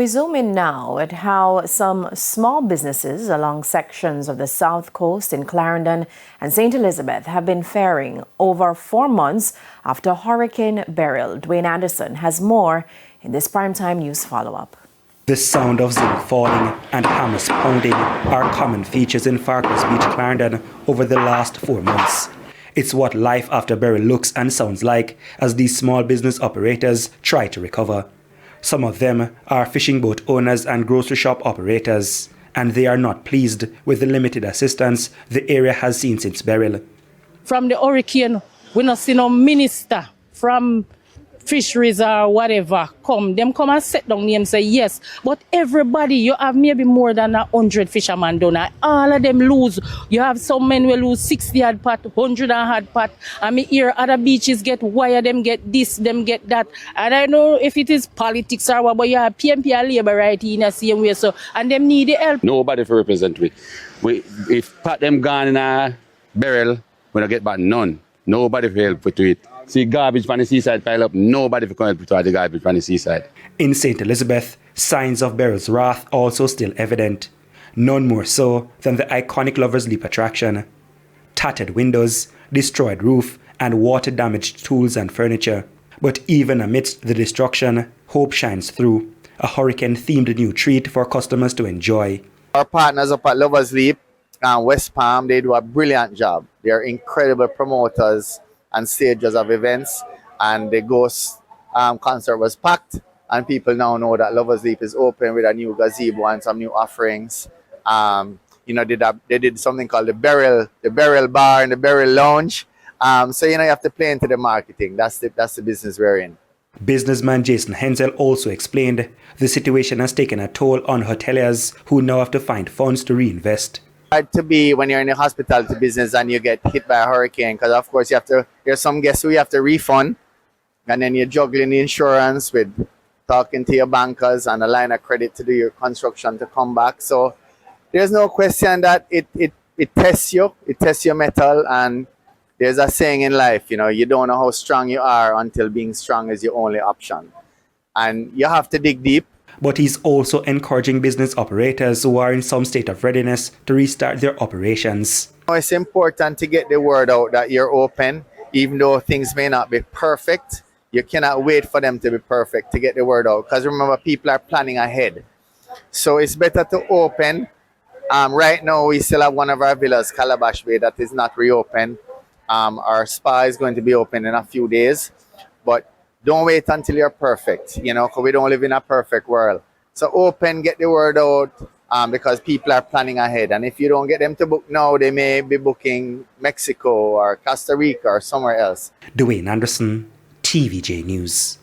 We zoom in now at how some small businesses along sections of the South Coast in Clarendon and St. Elizabeth have been faring over 4 months after Hurricane Beryl. Dwayne Anderson has more in this primetime news follow-up. The sound of zinc falling and hammers pounding are common features in Farquhars Beach, Clarendon over the last 4 months. It's what life after Beryl looks and sounds like as these small business operators try to recover. Some of them are fishing boat owners and grocery shop operators, and they are not pleased with the limited assistance the area has seen since Beryl. From the hurricane, we not see no minister from fisheries or whatever them come and sit down and say yes, but everybody, you have maybe more than 100 fishermen down there. All of them lose. You have some men will lose 60 hard pot, 100 hard pot. I mean, here other beaches get wire, them get this, them get that. And I know if it is politics or what, but you have PMP and Labour right in the same way, so and them need the help. Nobody for represent we. If pat them gone in a Beryl, we don't get back none. Nobody for help to it. See garbage from the seaside pile up, nobody can help to the garbage from the seaside. In St. Elizabeth, signs of Beryl's wrath also still evident. None more so than the iconic Lover's Leap attraction. Tattered windows, destroyed roof, and water-damaged tools and furniture. But even amidst the destruction, hope shines through. A hurricane-themed new treat for customers to enjoy. Our partners up at Lover's Leap and West Palm, they do a brilliant job. They are incredible promoters and stagers of events, and the Ghost concert was packed, and people now know that Lover's Leap is open with a new gazebo and some new offerings. They did something called the Beryl bar and the Beryl lounge. So you have to play into the marketing. That's the business we're in. Businessman Jason Hensel also explained the situation has taken a toll on hoteliers who now have to find funds to reinvest. Hard to be when you're in the hospitality business and you get hit by a hurricane, because of course there's some guests who you have to refund, and then you're juggling the insurance with talking to your bankers and a line of credit to do your construction to come back. So there's no question that it tests you, it tests your metal, and there's a saying in life, you don't know how strong you are until being strong is your only option. And you have to dig deep. But he's also encouraging business operators who are in some state of readiness to restart their operations. It's important to get the word out that you're open, even though things may not be perfect. You cannot wait for them to be perfect to get the word out, because remember, people are planning ahead. So it's better to open. Right now, we still have one of our villas, Calabash Bay, that is not reopened. Our spa is going to be open in a few days, but don't wait until you're perfect, because we don't live in a perfect world. So open, get the word out, because people are planning ahead. And if you don't get them to book now, they may be booking Mexico or Costa Rica or somewhere else. Dwayne Anderson, TVJ News.